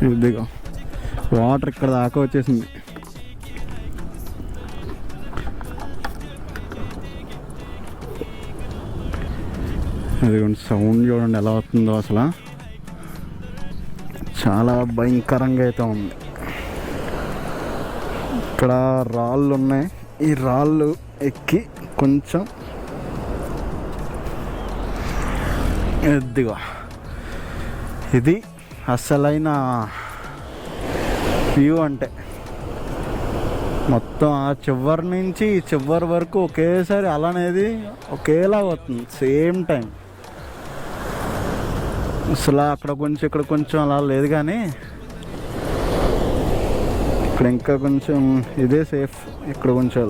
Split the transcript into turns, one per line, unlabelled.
ఇదిగో వాటర్ ఇక్కడ దాకా వచ్చేసింది. ఇదిగోండి సౌండ్ చూడండి ఎలా అవుతుందో, అసలు చాలా భయంకరంగా అయితే ఉంది. ఇక్కడ రాళ్ళు ఉన్నాయి, ఈ రాళ్ళు ఎక్కి కొంచెం ఎద్దుగా ఇది అసలైన వ్యూ అంటే. మొత్తం ఆ చివరి నుంచి చివరి వరకు ఒకేసారి అలానేది ఒకేలా అవుతుంది సేమ్ టైం. అసలు అక్కడ కొంచెం ఇక్కడ కొంచెం అలా లేదు, కానీ ఇక్కడ ఇంకా కొంచెం ఇదే సేఫ్. ఇక్కడ కొంచెం